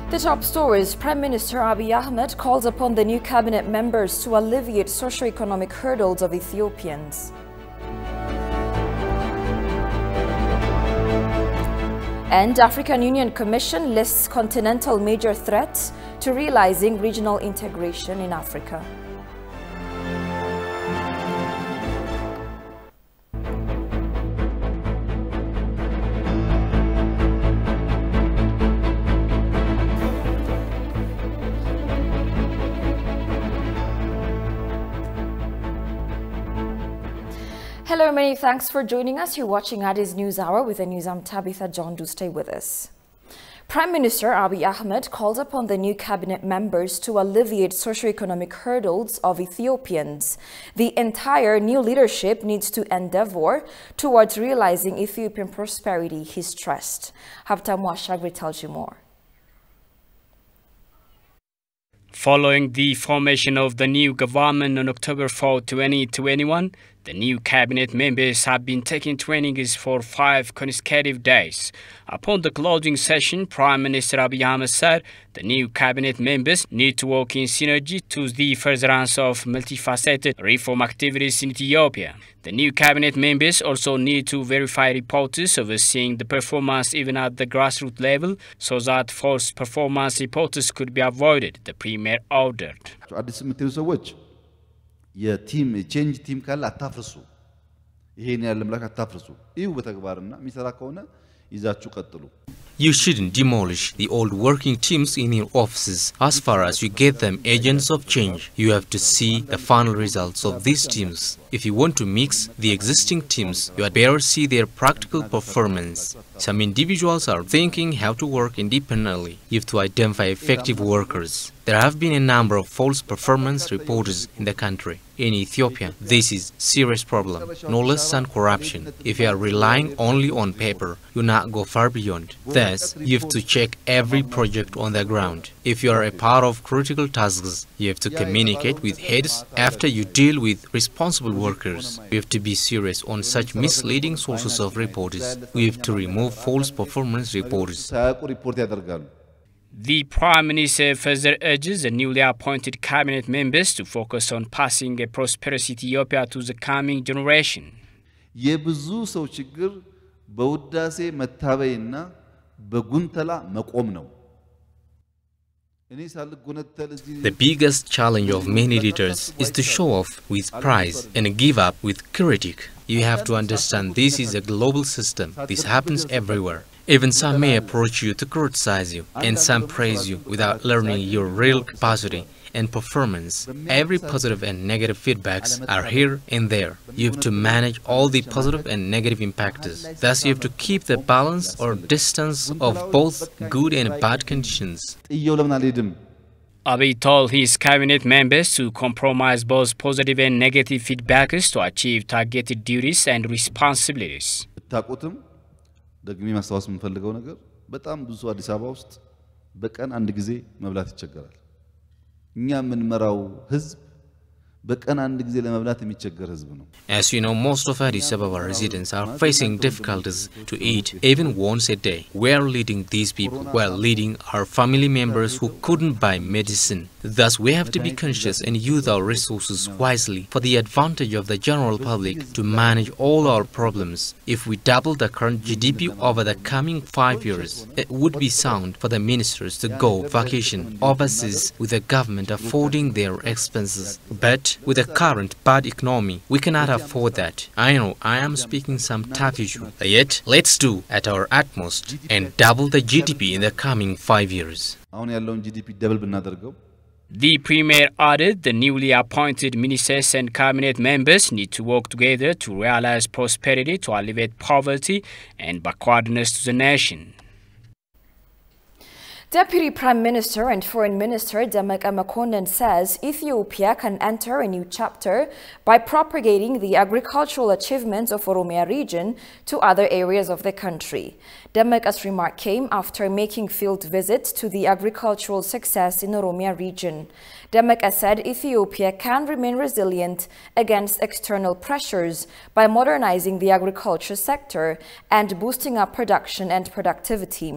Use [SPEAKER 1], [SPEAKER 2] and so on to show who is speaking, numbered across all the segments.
[SPEAKER 1] The top stories: Prime Minister Abiy Ahmed calls upon the new cabinet members to alleviate socio-economic hurdles of Ethiopians. And African Union Commission lists continental major threats to realizing regional integration in Africa. Hello, many thanks for joining us. You're watching Addis News Hour with the news. I'm Tabitha John. Do stay with us. Prime Minister Abiy Ahmed called upon the new cabinet members to alleviate socio-economic hurdles of Ethiopians. The entire new leadership needs to endeavor towards realizing Ethiopian prosperity, he stressed. Habtamu Ashagri tells you more.
[SPEAKER 2] Following the formation of the new government on October 4, 2021, the new cabinet members have been taking trainings for 5 consecutive days. Upon the closing session, Prime Minister Abiy Ahmed said the new cabinet members need to work in synergy to the furtherance of multifaceted reform activities in Ethiopia. The new cabinet members also need to verify reports overseeing the performance even at the grassroots level so that false performance reports could be avoided, the Premier ordered.
[SPEAKER 3] የቲም ቼንጅ ቲም ካለ አታፍርሱ ይሄን ያለ ምላክ አታፍርሱ ይው በተግባርና የሚሰራ ከሆነ ይዛችሁ ቀጥሉ
[SPEAKER 4] You shouldn't demolish the old working teams in your offices. As far as you get them agents of change, you have to see the final results of these teams. If you want to mix the existing teams, you had better see their practical performance. Some individuals are thinking how to work independently. You have to identify effective workers. There have been a number of false performance reports in the country. In Ethiopia, this is a serious problem, no less than corruption. If you are relying only on paper, you not go far beyond. Thus, you have to check every project on the ground. If you are a part of critical tasks, you have to communicate with heads after you deal with responsible workers. We have to be serious on such misleading sources of reports. We have to remove false performance reports.
[SPEAKER 2] The Prime Minister further urges the newly appointed cabinet members to focus on passing a prosperous Ethiopia to the coming generation.
[SPEAKER 3] የብዙ ሰው ችግር በውዳሴ መታበይና በጉንተላ መቆም ነው
[SPEAKER 4] The biggest challenge of many leaders is to show off with praise and give up with critique. You have to understand this is a global system. This happens everywhere. Even some may approach you to criticize you, and some praise you without learning your real capacity and performance. Every positive and negative feedbacks are here and there. You have to manage all the positive and negative impacts. Thus, you have to keep the balance or distance of both good and bad conditions.
[SPEAKER 2] Abiy told his cabinet members to compromise both positive and negative feedbacks to achieve targeted duties and responsibilities.
[SPEAKER 3] ደግሜ ማስተዋወስ የምፈልገው ነገር በጣም ብዙ አዲስ አበባ ውስጥ በቀን አንድ ጊዜ መብላት ይቸገራል እኛ የምንመራው ህዝብ በቀን አንድ ጊዜ ለመብላት የሚቸገር ህዝብ ነው
[SPEAKER 4] As you know, most of Addis Ababa residents are facing difficulties to eat even once a day. We are leading these people while leading our family members who couldn't buy medicine. Thus, we have to be conscious and use our resources wisely for the advantage of the general public to manage all our problems. If we double the current GDP over the coming 5 years, it would be sound for the ministers to go vacation overseas with the government affording their expenses. But with the current bad economy, we cannot afford that. I know I am speaking some tough issue, yet let's do at our utmost and double the GDP in the coming 5 years.
[SPEAKER 3] አሁን ያለውን GDP double ብናደርገው
[SPEAKER 2] The Premier added the newly appointed ministers and cabinet members need to work together to realize prosperity to alleviate poverty and backwardness to the nation.
[SPEAKER 1] Deputy Prime Minister and Foreign Minister Demeke Mekonnen says Ethiopia can enter a new chapter by propagating the agricultural achievements of Oromia region to other areas of the country. Demeke's remark came after making field visits to the agricultural success in Oromia region. Demeke said Ethiopia can remain resilient against external pressures by modernizing the agriculture sector and boosting up production and productivity.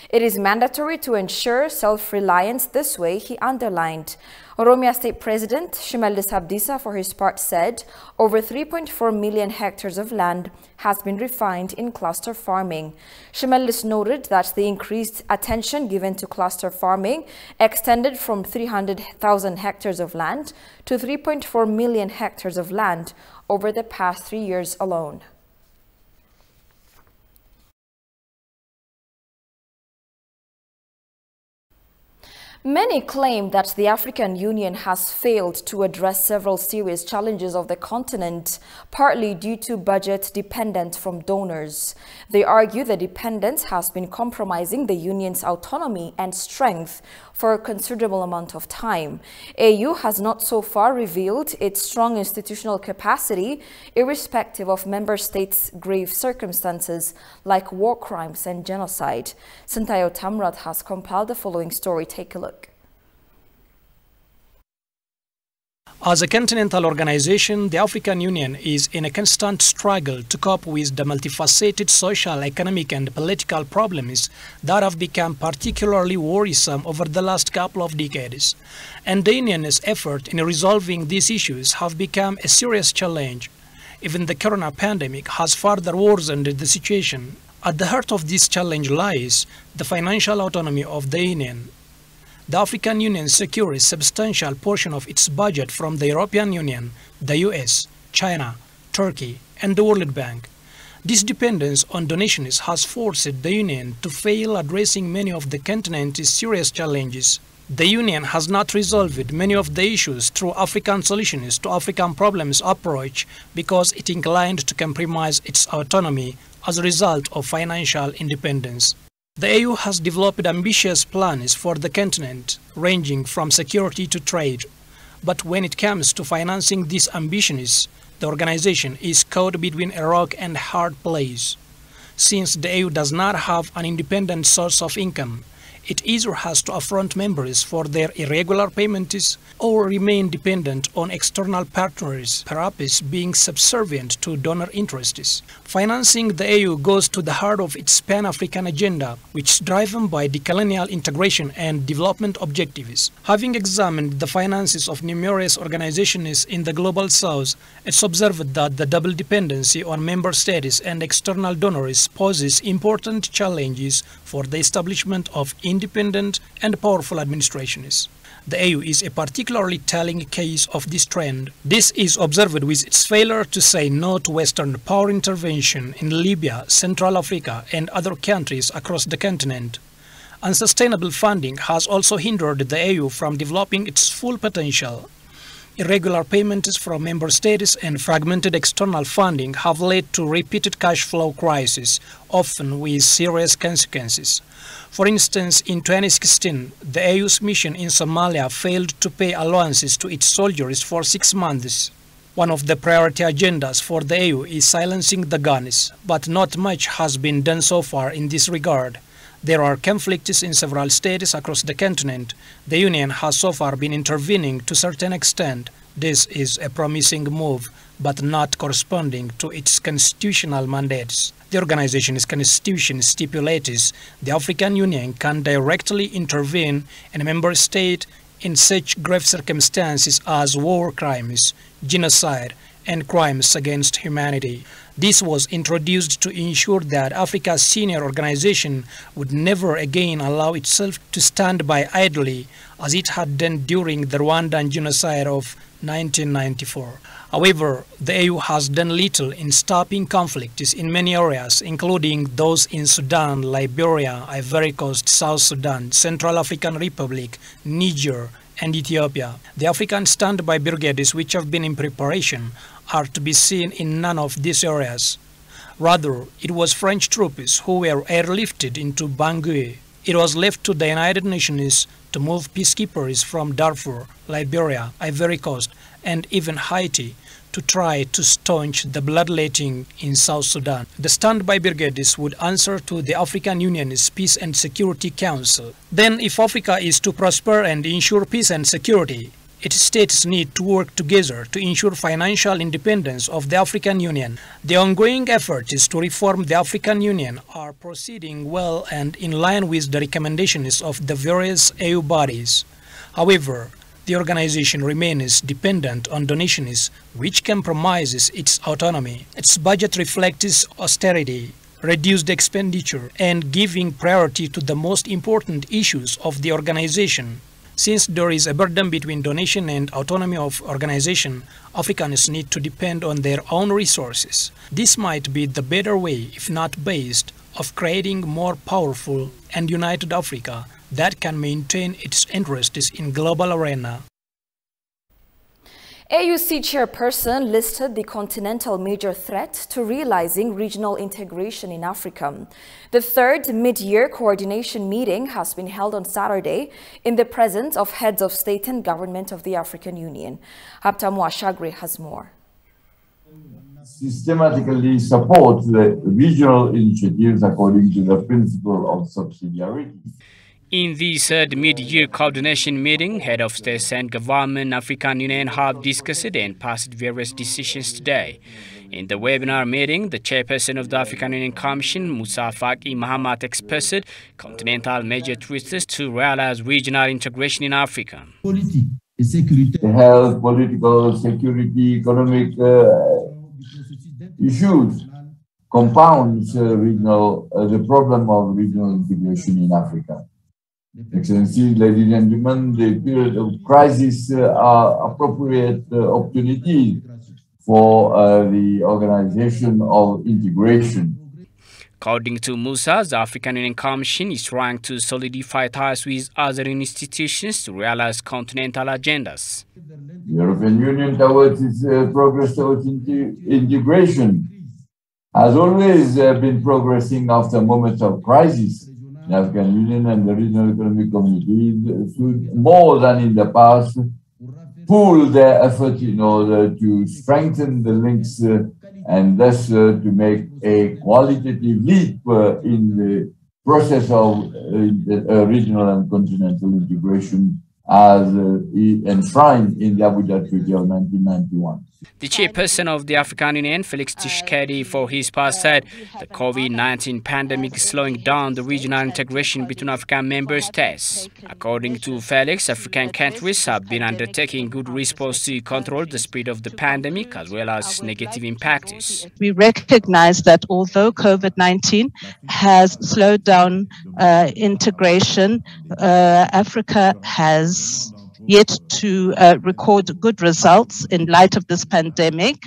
[SPEAKER 1] It is mandatory to ensure ensure self-reliance this way, he underlined. Oromia State President Shimallis Abdiisa, for his part, said over 3.4 million hectares of land has been refined in cluster farming. Shimallis noted that the increased attention given to cluster farming extended from 300,000 hectares of land to 3.4 million hectares of land over the past 3 years alone. Many claim that the African Union has failed to address several serious challenges of the continent, partly due to budget dependence from donors. They argue the dependence has been compromising the Union's autonomy and strength for a considerable amount of time. AU has not so far revealed its strong institutional capacity, irrespective of member states' grave circumstances like war crimes and genocide. Sintayo Tamrat has compiled the following story. Take a look.
[SPEAKER 5] As a continental organization, the African Union is in a constant struggle to cope with the multifaceted social, economic and political problems that have become particularly worrisome over the last couple of decades. And the Union's effort in resolving these issues have become a serious challenge. Even the corona pandemic has further worsened the situation. At the heart of this challenge lies the financial autonomy of the Union. The African Union secures a substantial portion of its budget from the European Union, the US, China, Turkey, and the World Bank. This dependence on donations has forced the Union to fail addressing many of the continent's serious challenges. The Union has not resolved many of the issues through African solutions to African problems approach because it inclined to compromise its autonomy as a result of financial independence. The AU has developed ambitious plans for the continent, ranging from security to trade. But when it comes to financing these ambitions, the organization is caught between a rock and a hard place. Since the AU does not have an independent source of income, it either has to affront members for their irregular payments or remain dependent on external partners, perhaps being subservient to donor interests. Financing the AU goes to the heart of its Pan-African agenda, which is driven by decolonial integration and development objectives. Having examined the finances of numerous organizations in the Global South, it's observed that the double dependency on member states and external donors poses important challenges for the establishment of independent and powerful administrations. The AU is a particularly telling case of this trend. This is observed with its failure to say no to Western power intervention in Libya, Central Africa, and other countries across the continent. Unsustainable funding has also hindered the AU from developing its full potential. Irregular payments from member states and fragmented external funding have led to repeated cash flow crises, often with serious consequences. For instance, in 2016, the AU's mission in Somalia failed to pay allowances to its soldiers for 6 months. One of the priority agendas for the AU is silencing the guns, but not much has been done so far in this regard. There are conflicts in several states across the continent. The Union has so far been intervening to a certain extent. This is a promising move, but not corresponding to its constitutional mandates. The organization's constitution stipulates the African Union can directly intervene in a member state in such grave circumstances as war crimes, genocide, and crimes against humanity. This was introduced to ensure that Africa's senior organization would never again allow itself to stand by idly as it had done during the Rwandan genocide of 1994. However, the AU has done little in stopping conflicts in many areas, including those in Sudan, Liberia, Ivory Coast, South Sudan, Central African Republic, Niger, and Ethiopia. The African standby brigades which have been in preparation are to be seen in none of these areas. Rather, it was French troops who were airlifted into Bangui. It was left to the United Nations to move peacekeepers from Darfur, Liberia, Ivory Coast, and even Haiti to try to staunch the bloodletting in South Sudan. The standby brigades would answer to the African Union's Peace and Security Council. Then, if Africa is to prosper and ensure peace and security, its states need to work together to ensure financial independence of the African Union. The ongoing efforts to reform the African Union are proceeding well and in line with the recommendations of the various EU bodies. However, the organization remains dependent on donations, which compromises its autonomy. Its budget reflects austerity, reduced expenditure, and giving priority to the most important issues of the organization. Since there is a burden between donation and autonomy of organization, Africans need to depend on their own resources. This might be the better way, if not best, of creating more powerful and united Africa that can maintain its interests in global arena.
[SPEAKER 1] AUC chairperson listed the continental major threat to realizing regional integration in Africa. The third mid-year coordination meeting has been held on Saturday in the presence of heads of state and government of the African Union. Haptamu Ashagri has more.
[SPEAKER 6] Systematically support the regional initiatives according to the principle of subsidiarity.
[SPEAKER 2] In the third mid-year coordination meeting, head of states and government African Union have discussed and passed various decisions today. In the webinar meeting, the chairperson of the African Union Commission, Musa Faki Mahamat, expressed continental major threats to realize regional integration in Africa.
[SPEAKER 6] Health, political, security, economic issues compounds the problem of regional integration in Africa. Excellencies, ladies and gentlemen, the period of crisis are appropriate opportunities for the organization of integration.
[SPEAKER 2] According to Musa, the African Union Commission is trying to solidify ties with other institutions to realize continental agendas.
[SPEAKER 6] The European Union, towards its progress towards integration, has always been progressing after moments of crisis. The African Union and the regional economic community should, more than in the past, pool their effort in order to strengthen the links and thus to make a qualitative leap in the process of regional and continental integration as enshrined in the Abuja Treaty of 1991.
[SPEAKER 2] The chairperson of the African Union, Fasil Ghebbi, for his part said the COVID-19 pandemic is slowing down the regional integration between African member states. According to Felix, African countries have been undertaking good response to control the spread of the pandemic as well as negative impacts.
[SPEAKER 7] We recognize that although COVID-19 has slowed down integration, Africa has yet to record good results in light of this pandemic.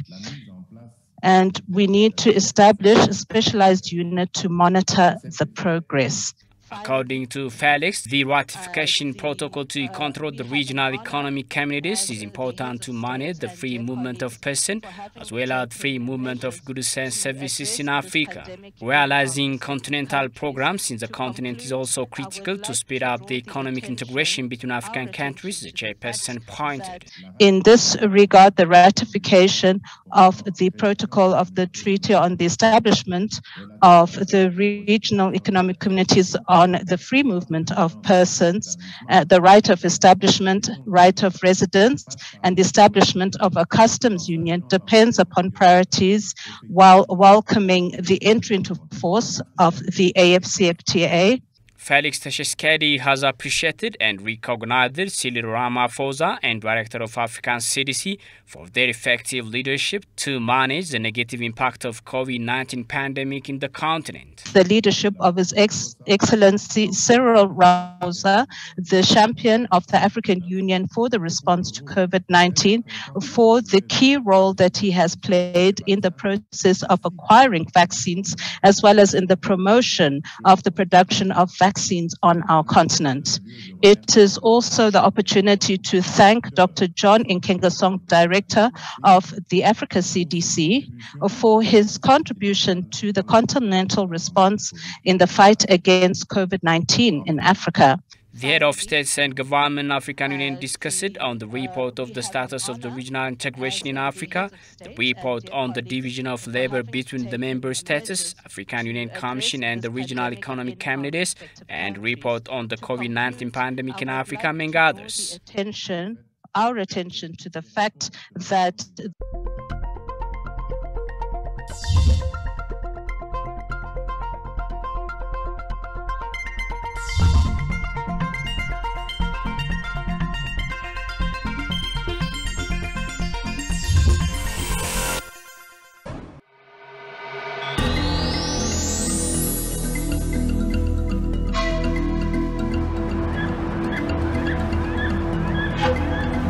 [SPEAKER 7] And we need to establish a specialized unit to monitor the progress.
[SPEAKER 2] According to Felix, the ratification protocol to control the regional economic communities is important to manage the free movement of persons as well as free movement of goods and services in Africa. Realizing continental programs in the continent is also critical to speed up the economic integration between African countries, the chairperson pointed.
[SPEAKER 7] In this regard, the ratification of the protocol of the Treaty on the Establishment of the Regional Economic Communities on the free movement of persons, the right of establishment, right of residence, and the establishment of a customs union depends upon priorities while welcoming the entry into force of the AFCFTA.
[SPEAKER 2] Felix Tshisekedi has appreciated and recognized Cyril Ramaphosa and Director of African CDC for their effective leadership to manage the negative impact of COVID-19 pandemic in the continent.
[SPEAKER 7] The leadership of His Excellency Cyril Ramaphosa, the champion of the African Union for the response to COVID-19, for the key role that he has played in the process of acquiring vaccines, as well as in the promotion of the production of vaccines on our continent. It is also the opportunity to thank Dr. John Nkengasong, Director of the Africa CDC, for his contribution to the continental response in the fight against COVID-19 in Africa.
[SPEAKER 2] The head of states and government African Union discussed on the report of the status of the regional integration in Africa, the report on the division of labor between the member states, African Union Commission and the regional economic communities, and report on the COVID-19 pandemic in Africa, among others.
[SPEAKER 7] Attention our attention to the fact that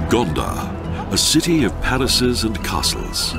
[SPEAKER 8] Gondar, a city of palaces and castles.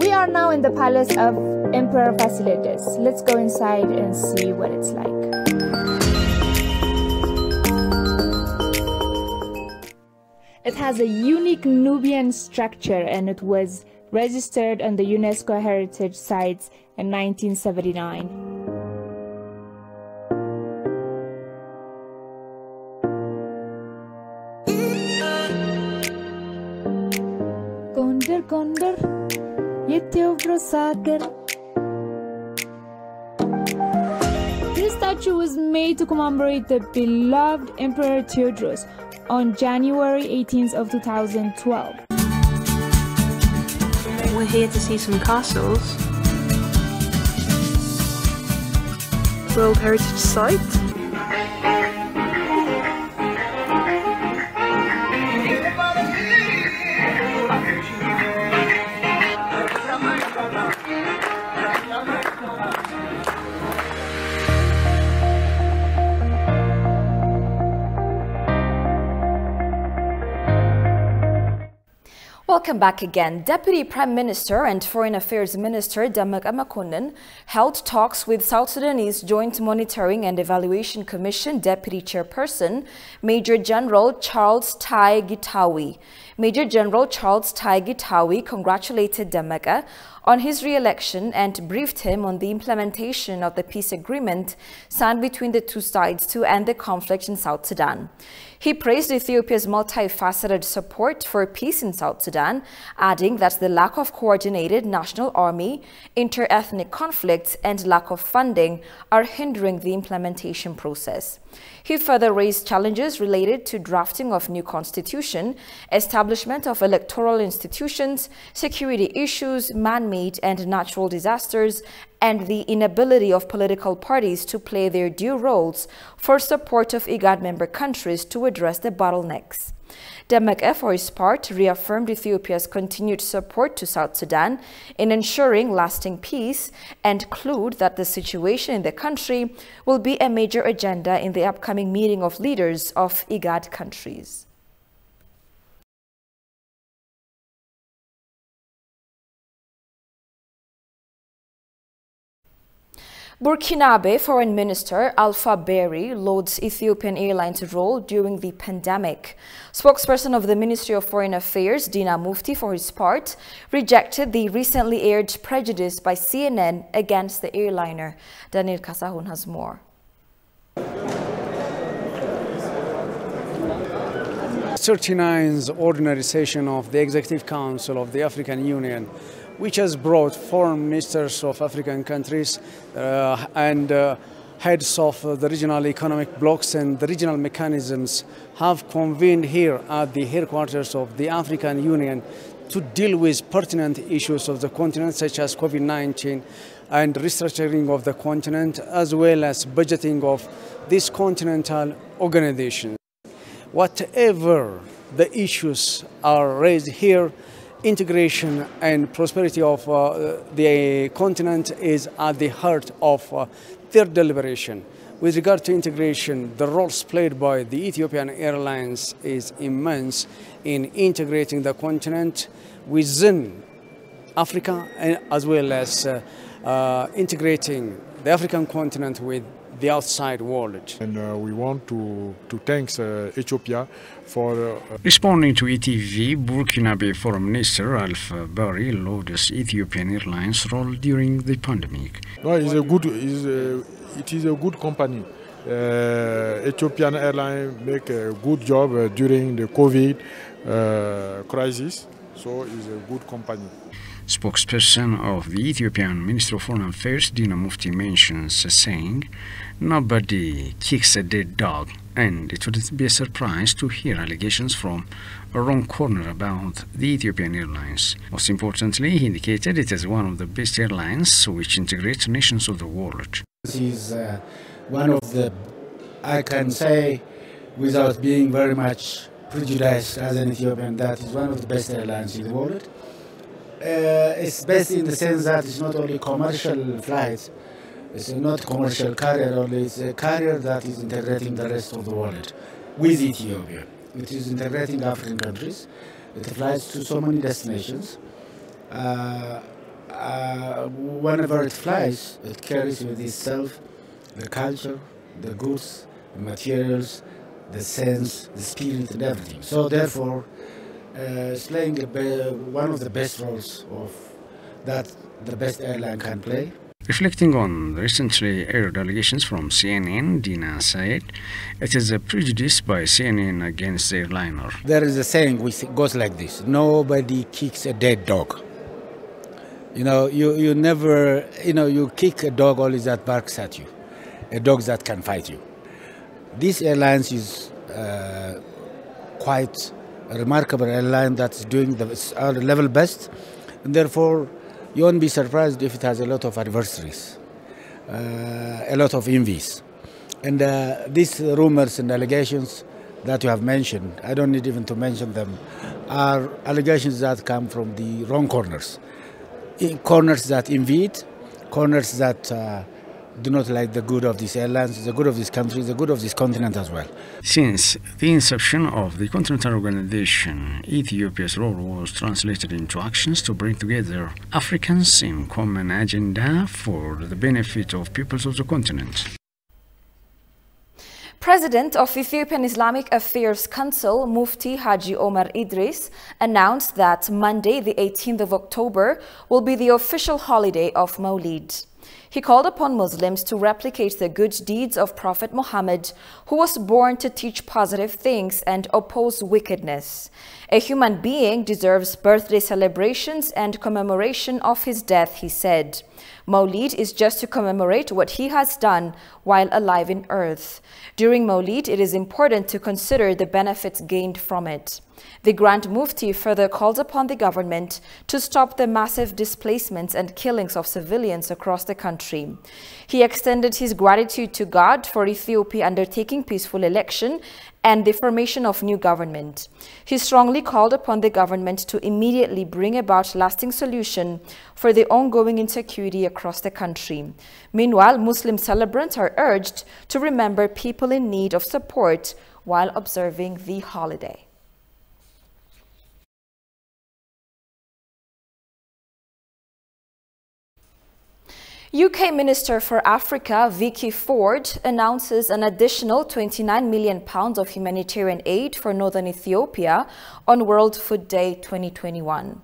[SPEAKER 9] We are now in the palace of Emperor Fasilides. Let's go inside and see what it's like. It has a unique Nubian structure and it was registered on the UNESCO Heritage Sites in 1979. Gondar, Gondar, Ethiopian. This statue was made to commemorate the beloved Emperor Theodros on January 18th of 2012.
[SPEAKER 10] We're here to see some castles. World Heritage Site.
[SPEAKER 1] Welcome back again. Deputy Prime Minister and Foreign Affairs Minister Muammar Gaddafi held talks with South Sudanese Joint Monitoring and Evaluation Commission Deputy Chairperson Major General Charles Tai Gitawi. Major General Charles Tai Gitawi congratulated Gaddafi on his re-election and briefed him on the implementation of the peace agreement signed between the two sides to end the conflict in South Sudan. He praised Ethiopia's multifaceted support for peace in South Sudan, adding that the lack of coordinated national army, inter-ethnic conflicts, and lack of funding are hindering the implementation process. He further raised challenges related to drafting of new constitution, establishment of electoral institutions, security issues, man-made and natural disasters, and the inability of political parties to play their due roles for support of IGAD member countries to address the bottlenecks. Gaddafi, for his part, reaffirmed Ethiopia's continued support to South Sudan in ensuring lasting peace and clued that the situation in the country will be a major agenda in the upcoming meeting of leaders of IGAD countries. Burkinabe Foreign Minister Alpha Berry lauds Ethiopian Airlines' role during the pandemic. Spokesperson of the Ministry of Foreign Affairs, Dina Mufti, for his part, rejected the recently aired prejudice by CNN against the airliner. Daniel Kasahun has more.
[SPEAKER 11] 39th ordinary session of the Executive Council of the African Union, which has brought foreign ministers of African countries and heads of the regional economic blocs and the regional mechanisms have convened here at the headquarters of the African Union to deal with pertinent issues of the continent, such as COVID-19 and restructuring of the continent, as well as budgeting of this continental organization. Whatever the issues are raised here, integration and prosperity of the continent is at the heart of their deliberation. With regard to integration, the roles played by the Ethiopian Airlines is immense in integrating the continent within Africa, as well as integrating the African continent with the outside world.
[SPEAKER 12] And we want to thank Ethiopia for...
[SPEAKER 2] Responding to ETV, Burkinabe Foreign Minister Alpha Bari lauds Ethiopian Airlines' role during the pandemic.
[SPEAKER 12] No, it is a good company. Ethiopian Airlines make a good job during the COVID crisis, so it's a good company.
[SPEAKER 2] Spokesperson of the Ethiopian Ministry of Foreign Affairs, Dina Mufti, mentions saying, "Nobody kicks a dead dog, and it wouldn't be a surprise to hear allegations from a wrong corner about the Ethiopian Airlines." Most importantly, he indicated it is one of the best airlines which integrates nations of the world.
[SPEAKER 13] This is one of the, I can say, without being very much prejudiced as an Ethiopian, that is one of the best airlines in the world. It's best in the sense that it's not only commercial flights, it's not commercial carrier only, it's a carrier that is integrating the rest of the world with Ethiopia. It is integrating African countries. It flies to so many destinations. Whenever it flies, it carries with itself the culture, the goods, the materials, the sense, the spirit, and everything. So therefore, it's playing one of the best roles of that the best airline can play.
[SPEAKER 2] Reflecting on the recently aired allegations from CNN, Dina said it is a prejudice by CNN against the airliner.
[SPEAKER 13] There is a saying which goes like this: nobody kicks a dead dog. You know, you never, you kick a dog only that barks at you, a dog that can fight you. This airline is quite a remarkable airline that's doing our level best, and therefore you won't be surprised if it has a lot of adversaries, a lot of envies. And these rumors and allegations that you have mentioned, I don't need even to mention them, are allegations that come from the wrong corners. Corners that invade, corners that do not like the good of these airlines, the good of this country, the good of this continent as well.
[SPEAKER 2] Since the inception of the Continental Organization, Ethiopia's role was translated into actions to bring together Africans in common agenda for the benefit of peoples of the continent.
[SPEAKER 1] President of Ethiopian Islamic Affairs Council, Mufti Haji Omar Idris, announced that Monday, the 18th of October, will be the official holiday of Mawlid. He called upon Muslims to replicate the good deeds of Prophet Muhammad, who was born to teach positive things and oppose wickedness. A human being deserves birthday celebrations and commemoration of his death, he said. Mawlid is just to commemorate what he has done while alive in earth. During Mawlid, it is important to consider the benefits gained from it. The Grand Mufti further called upon the government to stop the massive displacements and killings of civilians across the country. He extended his gratitude to God for Ethiopia undertaking peaceful election and the formation of new government. He strongly called upon the government to immediately bring about lasting solution for the ongoing insecurity across the country. Meanwhile, Muslim celebrants are urged to remember people in need of support while observing the holiday. UK Minister for Africa, Vicky Ford, announces an additional £29 million of humanitarian aid for northern Ethiopia on World Food Day 2021.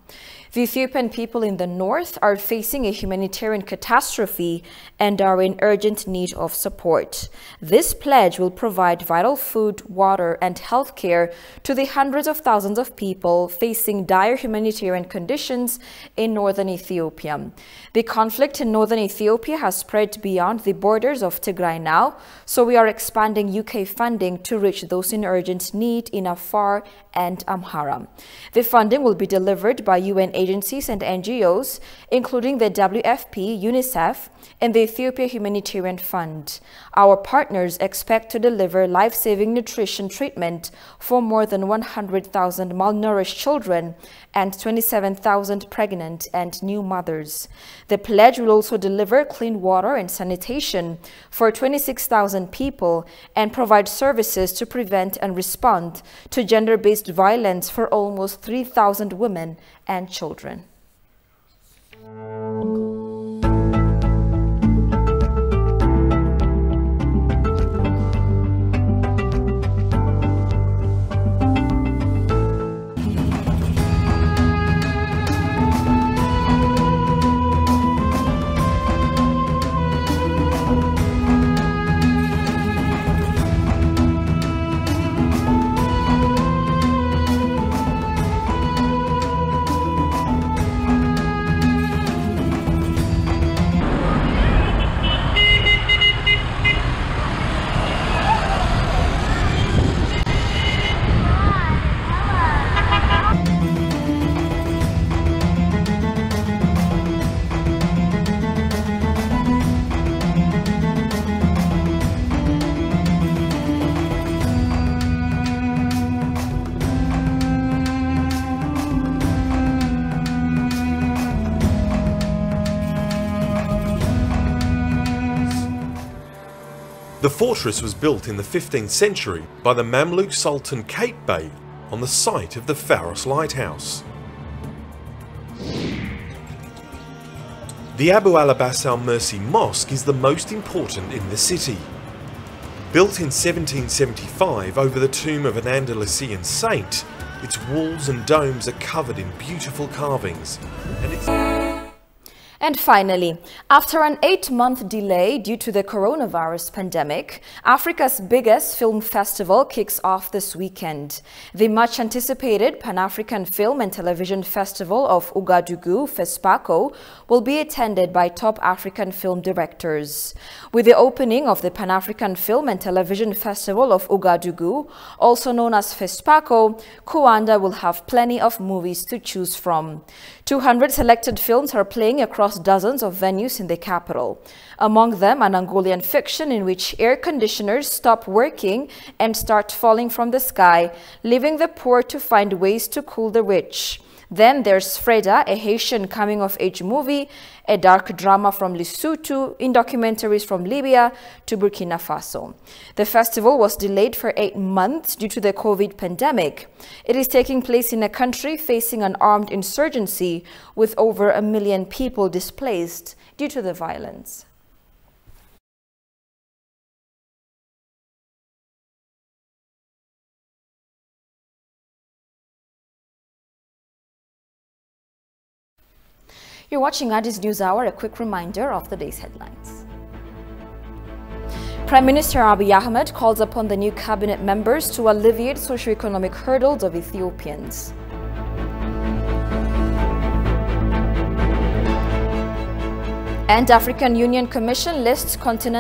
[SPEAKER 1] The Ethiopian people in the north are facing a humanitarian catastrophe and are in urgent need of support. This pledge will provide vital food, water, and health care to the hundreds of thousands of people facing dire humanitarian conditions in northern Ethiopia. The conflict in northern Ethiopia has spread beyond the borders of Tigray now, so we are expanding UK funding to reach those in urgent need in Afar and Amhara. The funding will be delivered by UN agencies and NGOs, including the WFP, UNICEF, and the Ethiopia Humanitarian Fund. Our partners expect to deliver life-saving nutrition treatment for more than 100,000 malnourished children and 27,000 pregnant and new mothers. The pledge will also deliver clean water and sanitation for 26,000 people and provide services to prevent and respond to gender-based violence for almost 3,000 women and children.
[SPEAKER 14] The fortress was built in the 15th century by the Mamluk Sultan Kate Bey on the site of the Pharos lighthouse. The Abu al-Abbas al-Mersi Mosque is the most important in the city. Built in 1775 over the tomb of an Andalusian saint, its walls and domes are covered in beautiful carvings,
[SPEAKER 1] And finally, after an 8-month delay due to the coronavirus pandemic, Africa's biggest film festival kicks off this weekend. The much-anticipated Pan-African Film and Television Festival of Ouagadougou, FESPACO, will be attended by top African film directors. With the opening of the Pan-African Film and Television Festival of Ouagadougou, also known as FESPACO, Kuanda will have plenty of movies to choose from. 200 selected films are playing across dozens of venues in the capital. Among them, an Angolan fiction in which air conditioners stop working and start falling from the sky, leaving the poor to find ways to cool the rich. Then there's Freda, a Haitian coming-of-age movie, a dark drama from Lesotho, in documentaries from Libya to Burkina Faso. The festival was delayed for 8 months due to the COVID pandemic. It is taking place in a country facing an armed insurgency with over 1 million people displaced due to the violence. You're watching Addis News Hour, a quick reminder of the day's headlines. Prime Minister Abiy Ahmed calls upon the new cabinet members to alleviate socio-economic hurdles of Ethiopians. And African Union Commission lists continental